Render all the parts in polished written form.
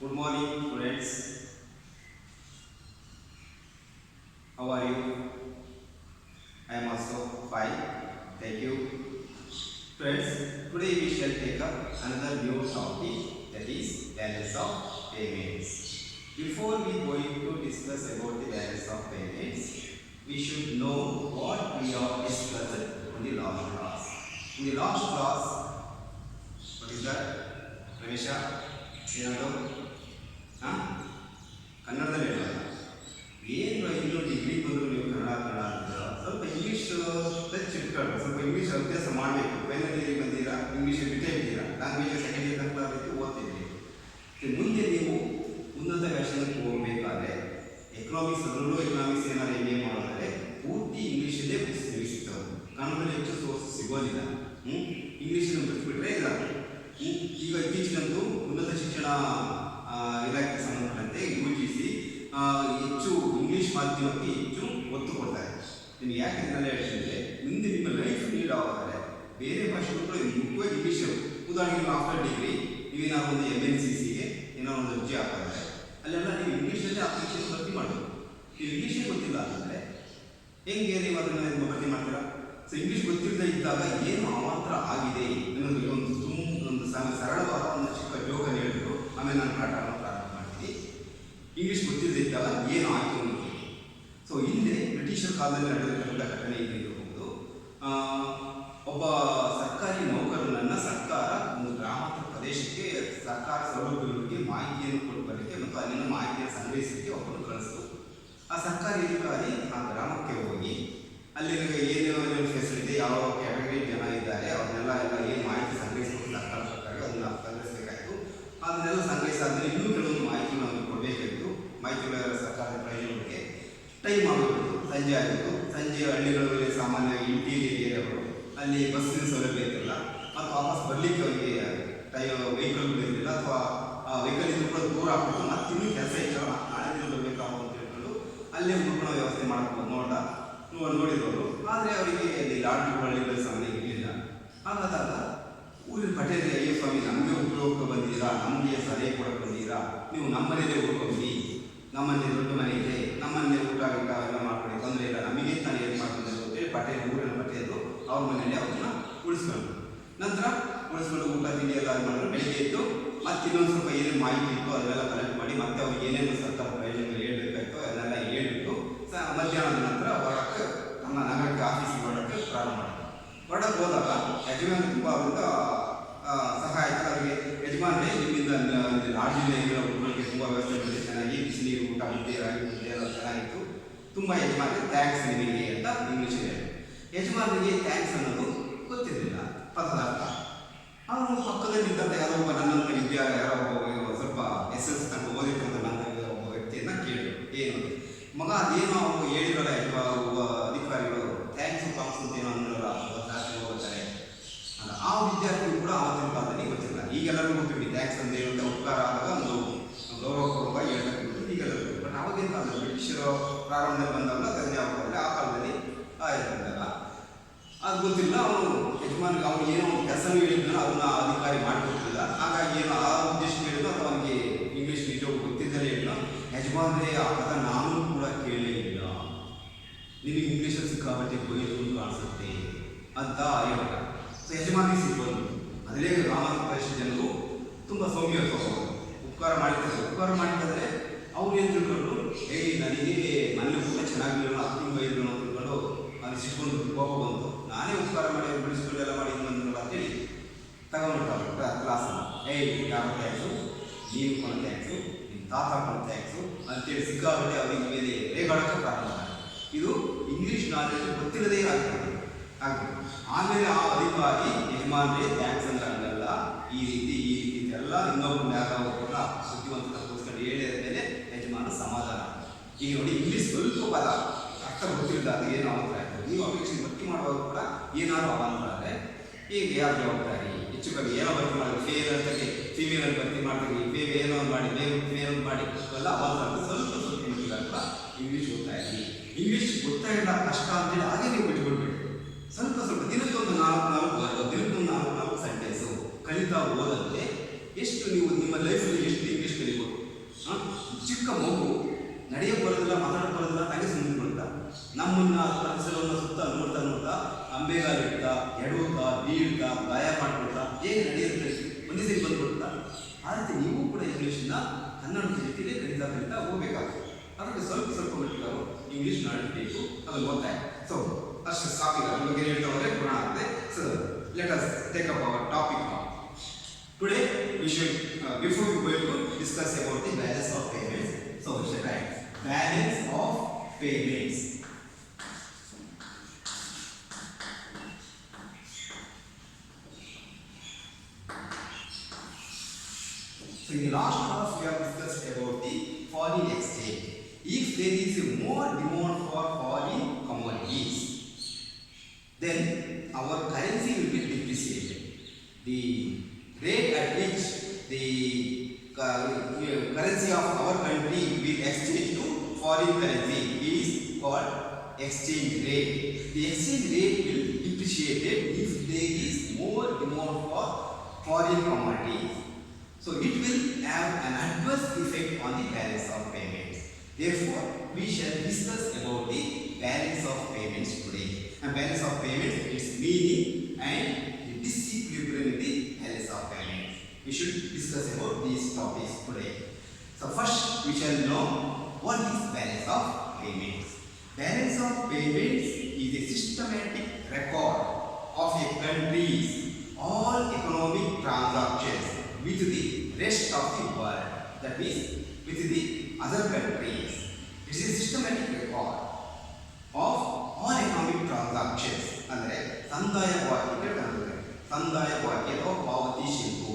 Good morning, friends. How are you? I am also fine. Thank you. Friends, today we shall take up another new topic, that is balance of payments. Before we going to discuss about the balance of payments, we should know what we have discussed in the last class. In the last class, what is that? Ramesha? ಏನದು? ಕನ್ನಡದಲ್ಲಿ ಹೇಳೋಲ್ಲ. ಏನು ಇನ್ನೂ degree ಬಂದರೂ ನೀವು ಕನ್ನಡ ಅಂತ ಸ್ವಲ್ಪ English touch ಇಟ್ಕೊಳ್ಳಿ, ಸ್ವಲ್ಪ ಇಂಗ್ಲೀಷ್ ಅಭ್ಯಾಸ ಮಾಡಬೇಕು. ಫೈನಲ್ ಇಯರಿಗೆ ಬಂದಿರಾ, ಇಂಗ್ಲೀಷ್ ಬಿಟ್ಟೇ ಇದ್ದೀರಾ, ಲ್ಯಾಂಗ್ವೇಜ್ ಸೆಕೆಂಡ್ ಇಯರ್ ತನಕ ರೀತಿ ಓದ್ತಿದ್ದೀರಿ. ಮುಂದೆ ನೀವು ಉನ್ನತ ವ್ಯಾಸಂಗಕ್ಕೆ ಹೋಗಬೇಕಾದ್ರೆ ಎಕನಾಮಿಕ್ಸ್, ಅದರಲ್ಲೂ ಎಕನಾಮಿಕ್ಸ್ ಏನಾದ್ರು ಎಮ್ ಎ ಮಾಡೋದಾದ್ರೆ ಪೂರ್ತಿ ಇಂಗ್ಲೀಷಲ್ಲೇ ಸಿಗ್ತವೆ. ಕನ್ನಡದಲ್ಲಿ ಹೆಚ್ಚು ಸೋರ್ಸ್ ಸಿಗೋದಿಲ್ಲ. ಇಂಗ್ಲೀಷನ್ನು ಬಿಟ್ಬಿಟ್ರೆ ಇದಾಗುತ್ತೆ. ಈಗ ಇತ್ತೀಚಿಗಂತೂ ಉನ್ನತ ಶಿಕ್ಷಣ ಇಲಾಖೆಗೆ ಸಂಬಂಧಪಟ್ಟಂತೆ UGC ಹೆಚ್ಚು ಇಂಗ್ಲೀಷ್ ಮಾಧ್ಯಮಕ್ಕೆ ಹೆಚ್ಚು ಒತ್ತು ಕೊಡ್ತಾರೆ. ನಿಮ್ಗೆ ಯಾಕೆ ಇದನ್ನೆಲ್ಲ ಹೇಳ್ತಿದ್ರೆ, ಮುಂದೆ ನಿಮ್ಮ ಲೈಫ್ ನೀಡ್ ಆಗೋದಾದ್ರೆ ಬೇರೆ ಭಾಷೆಗಳು ಕೂಡ ಮುಖ್ಯವಾಗಿ ಇಂಗ್ಲೀಷ್. ಉದಾಹರಣೆಗೆ ಆಫ್ಟರ್ ಡಿಗ್ರಿ ನೀವೇನಾದ್ರು ಒಂದು MNCCಗೆ ಏನೋ ಒಂದು ಅರ್ಜಿ ಹಾಕಿದ್ರೆ ಅಲ್ಲೆಲ್ಲ ನೀವು ಇಂಗ್ಲೀಷಲ್ಲೇ ಅಪ್ಲಿಕೇಶನ್ ಭರ್ತಿ ಮಾಡೋದು. ನೀವು ಇಂಗ್ಲೀಷೇ ಗೊತ್ತಿಲ್ಲ ಅಂತಂದರೆ ಹೆಂಗೆ ನೀವು ಅದನ್ನು ಭರ್ತಿ ಮಾಡ್ತೀರಾ? ಸೊ ಇಂಗ್ಲೀಷ್ ಗೊತ್ತಿಲ್ಲದೆ ಇದ್ದಾಗ ಏನು ಅವಾಂತರ ಆಗಿದೆ ಅನ್ನೋದು ಒಂದು ಸರಳವಾದ ಒಂದು ಚಿಕ್ಕ ಜೋಕನ್ನು ಹೇಳಿದ್ರು. ಆಮೇಲೆ ನಾನು ಪಾಠವನ್ನು ಪ್ರಾರಂಭ ಮಾಡ್ತೀನಿ. ಇಂಗ್ಲೀಷ್ ಗೊತ್ತಿಲ್ಲದೆ ಇದ್ದಾಗ ಏನು ಆಯಿತು ಅನ್ನೋದು. ಸೊ ಹಿಂದೆ ಬ್ರಿಟಿಷರ ಕಾಲದಲ್ಲಿ ನಡೆದಿರ್ತಕ್ಕಂಥ ಘಟನೆ ಇರಬಹುದು. ಒಬ್ಬ ಸರ್ಕಾರಿ ನೌಕರನನ್ನು ಸರ್ಕಾರ ಒಂದು ಗ್ರಾಮಾಂತರ ಪ್ರದೇಶಕ್ಕೆ ಸರ್ಕಾರ ಸೌಲಭ್ಯಗಳಿಗೆ ಮಾಹಿತಿಯನ್ನು ಕೊಟ್ಟು ಬರಲಿಕ್ಕೆ ಮತ್ತು ಅಲ್ಲಿನ ಮಾಹಿತಿಯನ್ನು ಸಂಗ್ರಹಿಸಲಿಕ್ಕೆ ಒಬ್ಬರು ಕಳಿಸ್ತು. ಆ ಸರ್ಕಾರಿ ಅಧಿಕಾರಿ ಆ ಗ್ರಾಮಕ್ಕೆ ಹೋಗಿ ಅಲ್ಲಿ ಏನೇನು ಫೆಸಿಲಿಟಿ, ಯಾವ ಕ್ಯಾಟಗರಿ ಜನ ಇದ್ದಾರೆ ಅವ್ರನ್ನೆಲ್ಲ ಏನು ಮಾಹಿತಿ ಸಂಗ್ರಹಿಸಬೇಕು ಸರ್ಕಾರ ಪ್ರಕಾರ ಅದನ್ನು ಸಂಗ್ರಹಿಸಬೇಕಾಯಿತು. ಅದನ್ನೆಲ್ಲ ಸಂಗ್ರಹಿಸಾದ್ಮೇಲೆ ಇನ್ನೂ ಕೆಲವೊಂದು ಮಾಹಿತಿ ನಮಗೆ ಕೊಡಬೇಕಾಗಿತ್ತು. ಮಾಹಿತಿಗಳ ಸರ್ಕಾರದ ಪ್ರಯೋಜನಕ್ಕೆ ಟೈಮ್ ಆಗಬೇಕು. ಸಂಜೆ ಆಗಿತ್ತು. ಸಂಜೆ ಹಳ್ಳಿಗಳಲ್ಲಿ ಸಾಮಾನ್ಯವಾಗಿ ಇಂಟೀರಿಯರ್ ಏರಿಯಾಗಳು ಅಲ್ಲಿ ಬಸ್ಸಿನ ಸೌಲಭ್ಯ ಇರಲಿಲ್ಲ ಮತ್ತು ವಾಪಸ್ ಬರಲಿಕ್ಕೆ ಅವರಿಗೆ ವೆಹಿಕಲ್ಗಳು ಇರಲಿಲ್ಲ, ಅಥವಾ ವೆಹಿಕಲ್ ಇದ್ರೂ ಕೂಡ ದೂರ ಆಗ್ಬಿಟ್ಟು ಮತ್ತೆ ಇನ್ನೂ ಕೆಲಸ ಇರ್ತಲ್ಲ, ನಾಳೆ ದಿನ ಬರಬೇಕಾಗ ಅಂತ ಹೇಳ್ಕೊಂಡು ಅಲ್ಲೇ ಉಳ್ಕೊಳ್ಳೋ ವ್ಯವಸ್ಥೆ ಮಾಡಬೇಕು ನೋಡಿದವರು. ಆದರೆ ಅವರಿಗೆ ಅಲ್ಲಿ ಲಾಡ್ಜುಗಳು ಹಳ್ಳಿಗಳ ಸಮಯ ಇರಲಿಲ್ಲ. ಹಾಗಾದಾಗ ಊರಿನ ಪಟೇಲ್, ಅಯ್ಯೋ ಸ್ವಾಮಿ ನಮಗೆ ಉಪಯೋಗಕ್ಕೆ ಬಂದಿದ್ದೀರಾ, ನಮಗೆ ಸಲಹೆ ಕೊಡಕ್ಕೆ ಬಂದಿದ್ದೀರಾ, ನೀವು ನಮ್ಮನೇಲೇ ಉಳ್ಕೊಂಡು, ನಮ್ಮನ್ನೇ ದೊಡ್ಡ ಮನೆ ಇದೆ, ನಮ್ಮನ್ನೇ ಊಟ ಗಿಟ ಎಲ್ಲ ಮಾಡ್ಕೊಳ್ಳಿ, ತೊಂದರೆ ಇಲ್ಲ, ನಮಗೆ ತಾನೇ ಏನು ಮಾಡ್ಕೊಂಡು ಅಂತೇಳಿ ಪಟೇಲ್, ಊರಿನ ಪಟೇಲು ಅವ್ರ ಮನೆಯಲ್ಲಿ ಅವ್ರನ್ನ ಉಳಿಸ್ಕೊಂಡು, ನಂತರ ಉಳಿಸ್ಕೊಂಡು ಊಟ ತಿಂಡಿ ಎಲ್ಲ ಮಾಡಿದ್ರು. ಬೆಳಿಗ್ಗೆ ಇದ್ದು ಮತ್ತೆ ಇನ್ನೊಂದು ಸ್ವಲ್ಪ ಏನೇನು ಮಾಹಿತಿ ಇತ್ತು ಅದನ್ನೆಲ್ಲ ಕಲೆಕ್ಟ್ ಮಾಡಿ ಮತ್ತೆ ಅವ್ರಿಗೆ ಏನೇನು ಸರ್ಕಾರ ಪ್ರಯೋಜನಗಳು ಹೇಳ್ಬೇಕಾಯ್ತು ಅದನ್ನೆಲ್ಲ ಹೇಳ್ಬಿಟ್ಟು ಮಧ್ಯಾಹ್ನದ ನಂತರ ಹೊರಕ್ಕೆ ನಮ್ಮ ನಗರಕ್ಕೆ ಆಫೀಸಿಗೆ ಹೊರಕ್ಕೆ ಪ್ರಾರಂಭ ಮಾಡಿದ್ರು. ಹೊರಡಕ್ಕೆ ಹೋದಾಗ ಯಜಮಾನ ತುಂಬ ಅವರಿಂದ ಸಹಾಯ ಆಯಿತು. ಅವರಿಗೆ ಯಜಮಾನ್ರೆ ನಿಮ್ಮಿಂದ ಲಾಡ್ಜಿನ ಊರಿಗೆ ತುಂಬ ವ್ಯವಸ್ಥೆ ಚೆನ್ನಾಗಿ ಬಿಸಿ ನೀರು, ಊಟ, ಮುದ್ದೆ, ರಾಗಿ ಮುದ್ದೆ ಎಲ್ಲ ಚೆನ್ನಾಗಿತ್ತು, ತುಂಬ ಯಜಮಾನ್ರೆ ಥ್ಯಾಂಕ್ಸ್ ನಿಮಗೆ ಅಂತ ಇಂಗ್ಲೀಷಲ್ಲಿ ಹೇಳಿ. ಯಜಮಾನಿಗೆ ಥ್ಯಾಂಕ್ಸ್ ಅನ್ನೋದು ಗೊತ್ತಿರಲಿಲ್ಲ ಪದದ ಅರ್ಥ. ಅವನು ಪಕ್ಕದಲ್ಲಿ ನಿಂತ ಯಾರೋ ಒಬ್ಬ ನನ್ನಂತ ಯಾರೋ ಒಬ್ಬ ಸ್ವಲ್ಪ SS ತನಕ ಓದಿರ್ತಂತ ನನ್ನ ಒಬ್ಬ ವ್ಯಕ್ತಿಯನ್ನು ಕೇಳಿದ್ರು, ಏನು ಮಗ ಅದೇನೋ ಅವರು ಹೇಳಿರಲ್ಲ ಒಬ್ಬ ಅಧಿಕಾರಿಗಳು ಥ್ಯಾಂಕ್ಸ್ ಅಂತ ಏನೋ ಅಂದ್ರಲ್ಲ ಹೋಗ್ತಾರೆ ಅಲ್ಲ. ಆ ವಿದ್ಯಾರ್ಥಿಗಳು ಕೂಡ ಆವತ್ತಿನ ಕಾಲದಲ್ಲಿ ಗೊತ್ತಿಲ್ಲ. ಈಗೆಲ್ಲರೂ ಗೊತ್ತಿರಲಿ ಥ್ಯಾಂಕ್ಸ್ ಅಂತ ಹೇಳುವಂಥ ಉಪಕಾರ ಆದಾಗ ಒಂದು ಗೌರವಪೂರ್ವಕವಾಗಿ ಹೇಳ್ತಕ್ಕಂಥದ್ದು ಈಗೆಲ್ಲರೂ. ಬಟ್ ಆವಾಗಿನ ಕಾಲದಲ್ಲಿ ಬ್ರಿಟಿಷರು ಪ್ರಾರಂಭದಲ್ಲಿ ಬಂದಾಗ ಅದನ್ನೇ ಆಗ್ತಾರೆ. ಆ ಕಾಲದಲ್ಲಿ ಇರ್ತದಲ್ಲ ಅದು ಗೊತ್ತಿಲ್ಲ. ಅವನು ಯಜಮಾನಿಗೆ ಅವನು ಏನೋ ಒಂದು ಕೆಲಸನೂ ಹೇಳಿದ್ನೋ ಅದನ್ನ ಅಧಿಕಾರಿ ಮಾಡಿಕೊಡ್ತಿಲ್ಲ. ಹಾಗಾಗಿ ಏನೋ ಆ ಉದ್ದೇಶ ಹೇಳಿದ್ರು ಅಥವಾ ಅವನಿಗೆ ಇಂಗ್ಲೀಷ್ ನಿಜವಾಗ ಗೊತ್ತಿದ್ದಲೇ ಇಲ್ಲ. ಯಜಮಾನ್ರೆ ಆ ಪದ ನಾನು ಕೂಡ ಕೇಳಲೇ ಇಲ್ಲ, ನಿಮಗೆ ಇಂಗ್ಲೀಷಲ್ಲಿ ಸಿಕ್ಕಾಬಟ್ಟೆ ಬೈದು ಕಾಣಿಸುತ್ತೆ ಅಂತ ಹೇಳ್ದ. ಸೊ ಯಜಮಾನಿಗೆ ಸಿಕ್ಕೋದು ಅದೇ ಗ್ರಾಮಾಂತರ ಪ್ರದೇಶ ಜನರು ತುಂಬ ಸೌಮ್ಯ ಉಪಕಾರ ಮಾಡಿರ್ತಾರೆ. ಉಪಕಾರ ಮಾಡಿದ್ರೆ ಅವ್ರು ಏನು ತಿಳ್ಕೊಂಡು ನನಗೆ ನನ್ನ ಊಟ ಚೆನ್ನಾಗಿರಲಿಲ್ಲ, ಹತ್ತು ಬೈದ್ರು ಅಂತ ತಿಳ್ಕೊಂಡು ಅದು ಸಿಟ್ಕೊಂಡು ಕೋಪ ಬಂತು, ನಾನೇ ಉಪಕಾರ ಮಾಡಿ ಬಿಡಿಸ್ಕೊಂಡು ಎಲ್ಲ ಮಾಡಿ ಬಂದಿರಲ್ಲ ಅಂತೇಳಿ ತಗೊಂಡ್ಬಿಟ್ಟ ಕ್ಲಾಸನ್ನು. ಯಾವ ಥ್ಯಾಂಕ್ಸು, ನೀವು ಕೊಂಡು ಥ್ಯಾಂಕ್ಸು, ನಿಮ್ಮ ತಾತ ಕೊಂಡು ಥ್ಯಾಂಕ್ಸು ಅಂತೇಳಿ ಸಿಕ್ಕಾಬಟ್ಟೆ ಅವರಿಗೆ ಮೇಲೆ ರೇಗಾಡೋಕ್ಕೆ ಪ್ರಾರಂಭ ಮಾಡಿ. ಇದು ಇಂಗ್ಲೀಷ್ ನಾಲೆಜ್ ಗೊತ್ತಿಲ್ಲದೇ ಆಗ್ತದೆ. ಆಮೇಲೆ ಆ ಅಧಿಕಾರಿ ಯಜಮಾನ್ರೆ ಥ್ಯಾಂಕ್ಸ್ ಅಂದ್ರೆ ಹಂಗಲ್ಲ, ಈ ರೀತಿ ಎಲ್ಲ ಇನ್ನೊಬ್ಬರು ಯಾರು ಕೂಡ ಬುದ್ಧಿವಂತಕ್ಕೋಸ್ಕರ ಹೇಳಿದ ಮೇಲೆ ಯಜಮಾನ ಸಮಾಧಾನ. ಈಗ ನೋಡಿ ಇಂಗ್ಲೀಷ್ ಸ್ವಲ್ಪ ಪದ ಅರ್ಥ ಗೊತ್ತಿಲ್ಲದಾಗ ಏನು ಅವಾಂತರ ಆಯಿತು. ನೀವು ಅಪೇಕ್ಷೆ ಭರ್ತಿ ಮಾಡುವಾಗ ಕೂಡ ಏನಾದ್ರು ಅವಾಂತರ ಆದರೆ ಹೀಗೆ ಯಾರು ಜವಾಬ್ದಾರಿ ಹೆಚ್ಚು ಕಮ್ಮಿ ಏನೋ ಭರ್ತಿ ಮಾಡಿದ್ರೆ ಫೇಲ್ ಅಂತಕ್ಕೆ ಫೀಮೇಲಲ್ಲಿ ಭರ್ತಿ ಮಾಡ್ತೀವಿ, ಫೇವ್ ಏನೋ ಮಾಡಿ ಫೇಲ್ ಮಾಡಿ ಎಲ್ಲ ಅವಾಂತರ ಅಂತ ಸ್ವಲ್ಪ ಕೂಡ ಇಂಗ್ಲೀಷ್ ಓದ್ತಾ ಇದ್ದೀವಿ. ಇಂಗ್ಲೀಷ್ ಗೊತ್ತಾಗಿಲ್ಲ ಕಷ್ಟ ಅಂತೇಳಿ ಹಾಗೆ ನೀವು ಬಿಟ್ಕೊಳ್ಬೇಕು. ಸ್ವಲ್ಪ ದಿನಕ್ಕೊಂದು 4 ಸೆಂಟೆನ್ಸು ಕಲಿತಾ ಹೋದಂತೆ ಎಷ್ಟು ನೀವು ನಿಮ್ಮ ಲೈಫಲ್ಲಿ ಎಷ್ಟು ಇಂಗ್ಲೀಷ್ ಕಲಿಬೋದು? ಚಿಕ್ಕ ಮಗು ನಡೆಯಕ್ಕೆ ಬರೋದಿಲ್ಲ, ಮಾತಾಡಕ್ಕೆ ಬರೋದಿಲ್ಲ, ತಲೆ ಸುಮ್ಮನೆ ಕೊಡ್ತಾ ನಮ್ಮನ್ನು ಪರಿಸರವನ್ನು ಸುತ್ತ ನೋಡ್ತಾ ನೋಡ್ತಾ ಅಂಬೆಗಾಲು ಇಡ್ತಾ ಎಡುತ್ತಾ ಬೀಳ್ತಾ ಗಾಯ ಮಾಡ್ಕೊಳ್ತಾ ಹೇಗೆ ನಡೆಯುತ್ತೆ ಒಂದೇ ಸರಿ ಬಂದ್ಬಿಡ್ತಾ. ಆ ರೀತಿ ನೀವು ಕೂಡ ಇಂಗ್ಲೀಷನ್ನ ಕನ್ನಡದ ಜೊತೆಗೆ ಕಲಿತಾ ಹೋಗಬೇಕಾಗ್ತದೆ. ಅದಕ್ಕೆ ಸ್ವಲ್ಪ ಸ್ವಲ್ಪ ಮಟ್ಟಿಗೆ ನಾವು ಇಂಗ್ಲೀಷ್ ನಾಡಬೇಕು, ಅದು ಓದ್ತಾ ಇದೆ. ಸೊ ಅಷ್ಟು ಸಾಕು, ಅದ್ರ ಬಗ್ಗೆ ಹೇಳ್ತಾ ಹೋದರೆ ಪುರಾಣ ಆಗುತ್ತೆ. So let us take up hour topic now. Today we should before we go to discuss about the balance of payments. So we should write balance of payments. So in the last class we have discussed about the foreign exchange. If there is more demand for foreign commodities, then our currency will be depreciated. The rate at which the currency of our country will be exchanged to foreign currency is called exchange rate. The exchange rate will depreciate if there is more demand for foreign commodities. So it will have an adverse effect on the balance of payments. Therefore, we shall discuss about the balance of payments today. And balance of payments, its meaning and the disequilibrium in the balance of payments. We should discuss about these topics today. So first, we shall know what is balance of payments. Balance of payments is a systematic record of a country's all economic transactions with the rest of the world, that means with the other countries. It is a systematic record of all economic transactions. ಅಂದರೆ ಸಂದಾಯವಾಗಿ ಅಥವಾ ಪಾವತಿ ಶಿಲ್ಪು.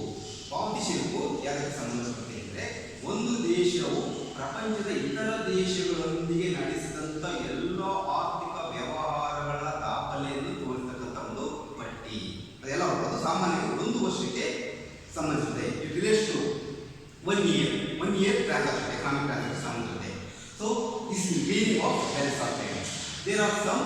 ಪಾವತಿ ಶಿಲ್ಪು ಯಾವುದಕ್ಕೆ ಸಂಬಂಧಪಟ್ಟಿದೆ ಅಂದರೆ ಒಂದು ದೇಶವು ಪ್ರಪಂಚದ ಇತರ ದೇಶಗಳೊಂದಿಗೆ ನಡೆಸಿದಂಥ ಎಲ್ಲ ಆರ್ಥಿಕ ವ್ಯವಹಾರಗಳ ದಾಖಲೆಯನ್ನು ತೋರಿಸ್ತಕ್ಕಂಥ ಒಂದು ಪಟ್ಟಿ. ಅದೆಲ್ಲ ಅದು ಸಾಮಾನ್ಯವಾಗಿ ಒಂದು ವರ್ಷಕ್ಕೆ ಸಂಬಂಧಿಸಿದೆ. It relates to one year transaction, economic transaction ಸಂಬಂಧಿಸಿದೆ. So this is meaning of balance of payments. There are some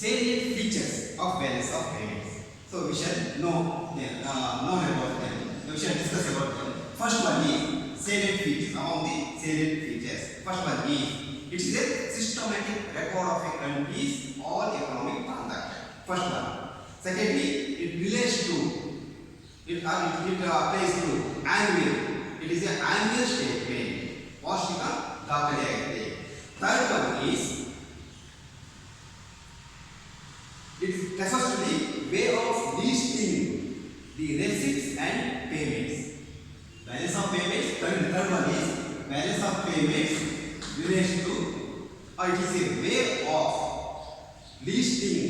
salient features of balance of payments. So we shall know about them. We shall discuss about them. First one is salient features. Among the salient features, first one is it is a systematic record of a country's all economic transactions. First one. Secondly, it relates to it applies to annual. It is an annual statement. ವಾರ್ಷಿಕ ದಾಖಲೆಯಾಗಿದೆ. Third one is it refers to the way of listing the receipts and payments. Balance of payments. Third one is balance of payments relates to, or it is a way of listing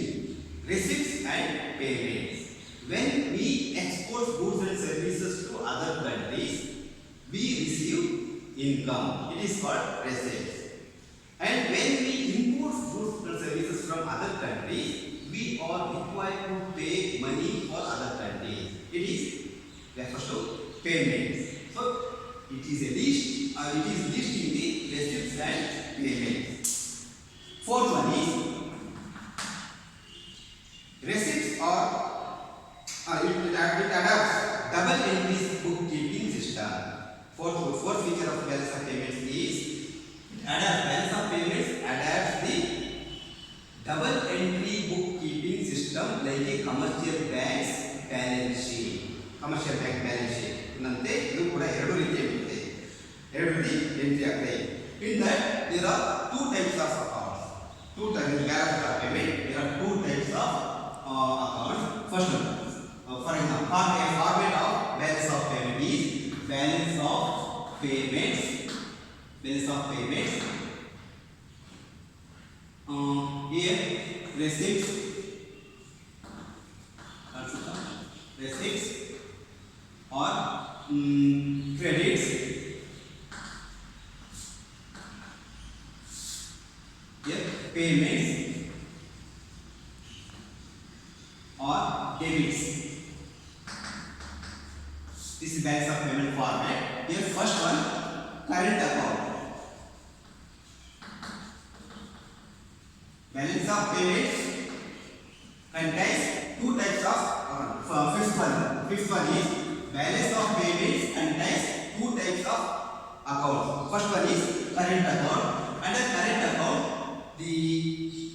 receipts and payments. When we export goods and services to other countries, we receive income. It is called receipts. And when we import goods and services from other countries, we are required to pay money for other countries. It is refers to payments. So it is a list, it is listing the receipts and payments. Fourth one is receipts are it adapts double entries bookkeeping system. Fourth feature of balance of payments is balance of payments adapts the double entry bookkeeping system like a commercial bank's balance sheet. Commercial bank balance sheet ನಂತೆ ಇದು ಕೂಡ ಎರಡು ರೀತಿಯಾಗಿದೆ. ಎರಡು ರೀತಿ entry ಆಗ್ತದೆ. In that there are two types of accounts. Two types of balance of payment. There are two types of accounts. First one, for example, format of balance of payment is balance of payments. Balance of payments. Here receipts or credits. Here payments or debits. This is balance of payment format. Here first one, current account. Balance of payments contains two types of fifth one is balance of payments contains two types of accounts. First one is current account. Under current account, the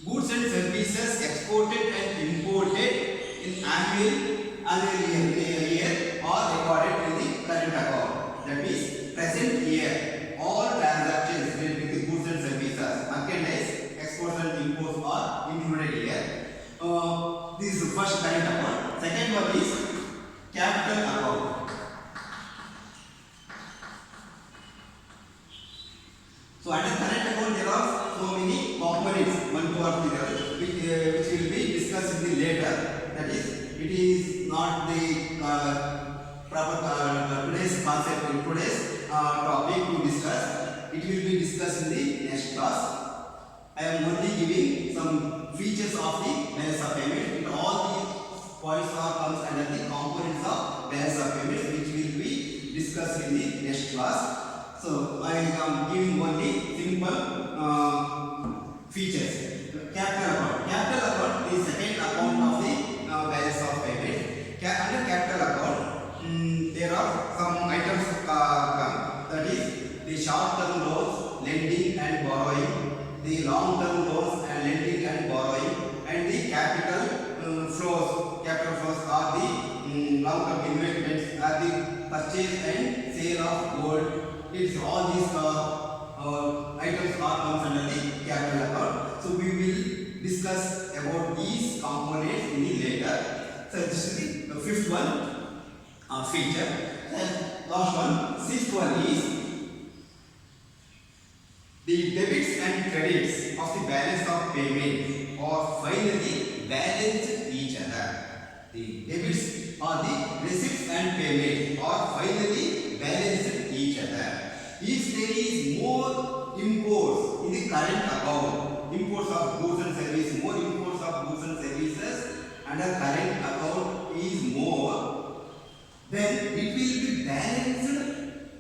goods and services exported and imported in annual year are recorded in the current account. That means present year all transactions related with the goods and services, merchandise, exports and imports are included here. This is the first current account. Second one is capital account. So under current account there are so many components, 1, 2 or 3, which will be discussed in the later. That is, it is not the proper today's concept, today's topic to discuss. It will be discussed in the next class. I am only giving some features of the balance of payment. And all the points are comes under the components of balance of payment, which will be discussed in the next class. So I am giving only simple features. Capital account. Capital account is second account of the balance of payment. Under capital account, there are some items come. That is the short-term loans, lending and borrowing, the long-term loans and lending and borrowing, and the capital flows. Capital flows are the long-term investments, are the purchase and sale of gold. It's all these items are comes under the capital account. So we will discuss about these components in the later. So this is the fifth one feature. And last one, sixth one is the debits and credits of the balance of payment are finally balanced each other. The debits or the receipts and payments are finally balanced each other. If there is more imports in the current account, imports of goods and services, more imports of goods and services under current account is more, then it will be balanced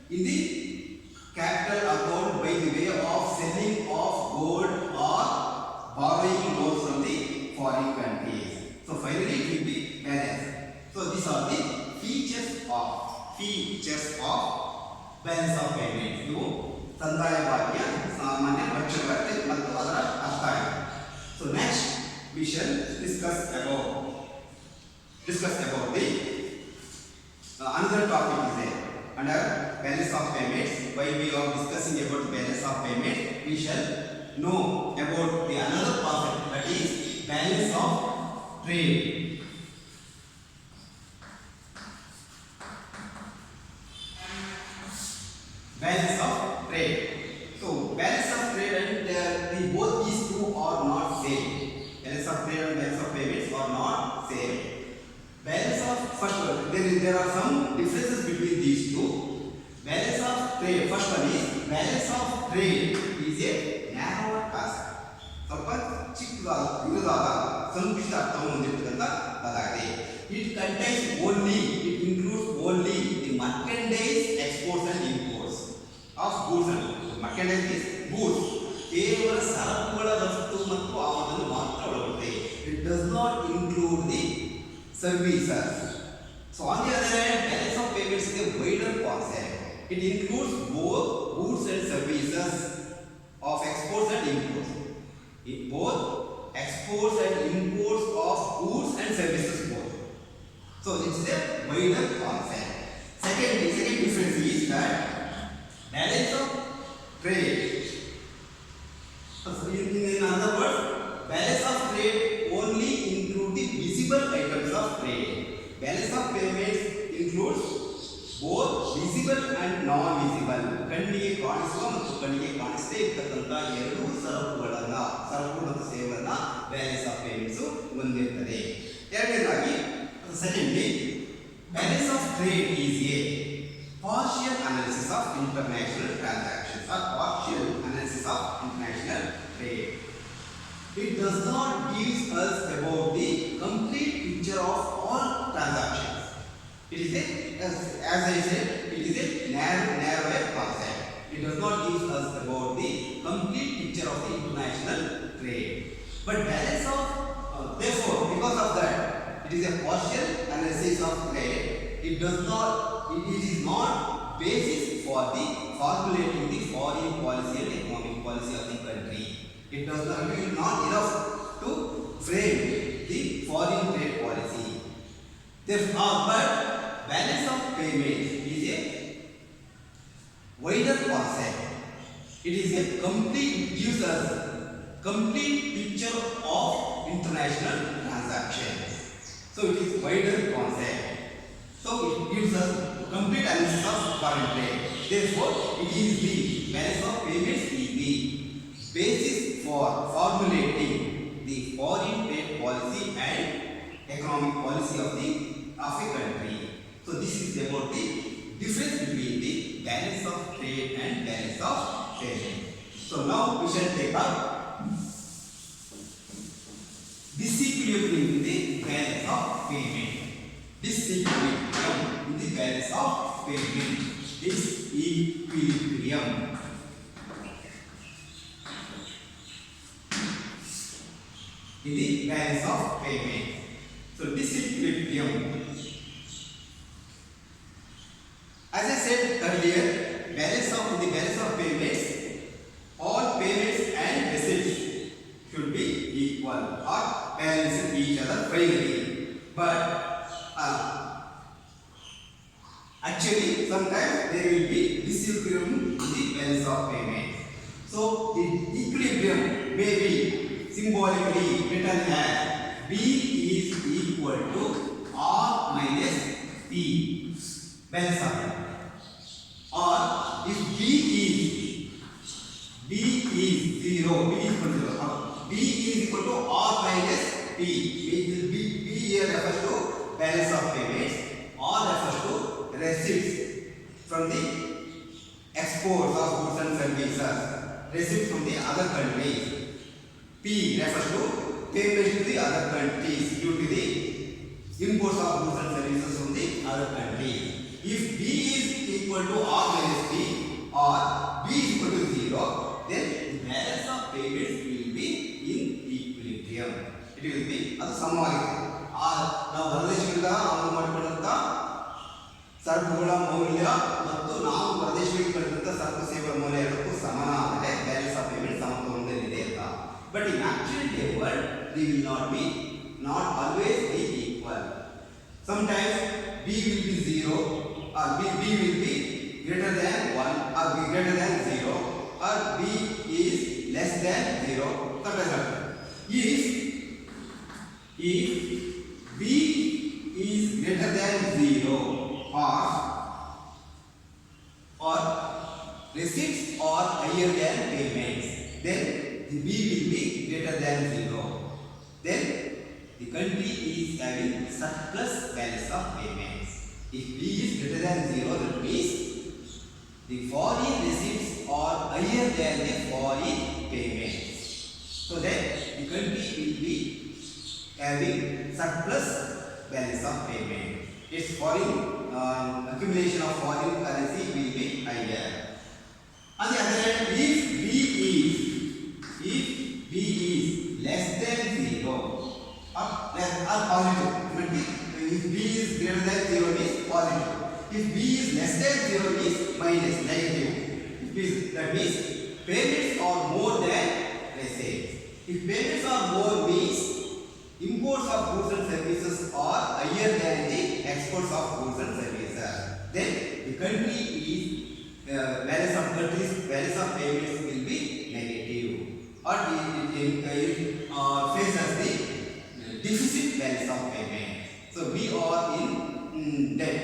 in the capital account by the way of selling of gold or borrowing loans from the foreign countries. So finally it will be balanced. So these are the features of balance of payment. You ಸಂದಾಯ ಭಾಗ್ಯ ಸಾಮಾನ್ಯ ಪಕ್ಷಪಾತ ಮತ್ತು ಅದರ ಅರ್ಥ. So next we shall discuss about the another topic is there. Under balance of payments, while we are discussing about balance of payment, we shall know about the another concept, that is balance of trade. Balance of trade. So balance of trade and both these two are not same. Balance of trade and balance of payments are not same. Balance of first one, there are some differences between these two. Balance of trade, first one is balance of trade is a narrow concept. ಸ್ವಲ್ಪ ಚಿಕ್ಕದಾದ ಇರುದಾದ ಸಂಕ್ಷಿಪ್ತ ಅರ್ಥವನ್ನು ಹೊಂದಿರತಕ್ಕಂಥ ಪದಾಗಿದೆ. It contains only, it includes only the merchandise exports and imports of goods and merchandise is goods. ಕೇವಲ ಸರಕುಗಳ ರಫ್ತು ಮತ್ತು ಆಮದನ್ನು ಮಾತ್ರ ಒಳಗೊಂಡಿದೆ. It does not include the services. So on the other hand, balance of payments is a wider concept. It includes both goods and services of exports and imports. Both exports and imports of goods and services both. So it's a wider concept. Second difference is that balance of trade. So in other words, balance of trade only include the visible items of trade. Balance of payments includes both visible and non-visible. ಕಣ್ಣಿಗೆ ಕಾಣಿಸುವ ಮತ್ತು ಕಣ್ಣಿಗೆ ಕಾಣಿಸದೇ ಇರತಕ್ಕಂಥ ಎರಡೂ ಸರಕು ಮತ್ತು ಸೇವೆಗಳನ್ನ balance of payments ಹೊಂದಿರುತ್ತದೆ. ಎರಡನೇದಾಗಿ secondly balance of trade is A partial analysis of international transactions or partial analysis of international trade. It does not give us about the complete picture of all transactions. It is as I said, it is a narrow concept. It does not give us about the complete picture of the international trade. But therefore, because of that, it is a partial analysis of trade. it does not, it is not basis for the formulating the foreign policy and economic policy of the country. It does not, it is not enough to frame the foreign trade policy. Therefore, but balance of payment is a wider concept. It is a complete, gives us complete picture of international transactions. So it is wider concept. So it gives us complete analysis of foreign trade. Therefore, it is the balance of payments is the basis for formulating the foreign trade policy and economic policy of a country. So this is about the difference between the balance of trade and balance of payment. So now we shall take up disequilibrium in the balance of payment. Disequilibrium in the balance of payment. Disequilibrium. In the balance of payment. So disequilibrium. As I said earlier, in the balance of payments, all payments and receipts should be equal or balancing each other finally. But actually, sometimes there will be disequilibrium in the balance of payments. So the equilibrium may be symbolically written as B is equal to R minus P, balance of payment. Or if B is 0, B is equal to R minus P. B here refers to balance of payments, R refers to receipts from the exports of goods and services, receipts from the other countries. P refers to payments to the other countries due to the imports of goods and services from the other countries. If B is equal to R minus P or B is equal to 0, then the balance of payments will be in equilibrium. It will be ಅದು ಸಮವಾಗಿದೆ. ನಾವು ಹೊರದೇಶಗಳಿಂದ ಆಮದು ಮಾಡಿಕೊಂಡಂತ ಸರಕುಗಳ ಮೌಲ್ಯ ಮತ್ತು ನಾವು ಹೊರದೇಶಗಳಿಗೆ ಪಡೆದಂತ ಸರಕು ಸೇವೆಗಳ ಮೌಲ್ಯ ಎರಡಕ್ಕೂ ಸಮಾನವಾದರೆ ಬ್ಯಾಲೆನ್ಸ್ ಆಫ್ ಪೇಮೆಂಟ್ ಸಮತೋಲನದಲ್ಲಿದೆ ಅಂತ. But in actual world, they will not always be equal. Sometimes B will be 0 or B will be greater than 1 or B greater than 0 or B is less than 0. If B is greater than 0 or receipts are higher than payments, then the B will be greater than 0. Then the country is having surplus balance of payments. If B is greater than 0, that means the foreign receipts are higher than the foreign payments. So that the country will be having surplus balance of payment. Its foreign accumulation of foreign currency will be higher. On the other hand, if B is less than 0 or positive, if B is greater than 0 means positive. If B is less than 0 means minus, negative. That means payments are more than receipts. If payments are more means imports of goods and services are higher than the exports of goods and services. Then the country is balance of payments will be negative, or it faces the deficit balance of payment. So we are in debt.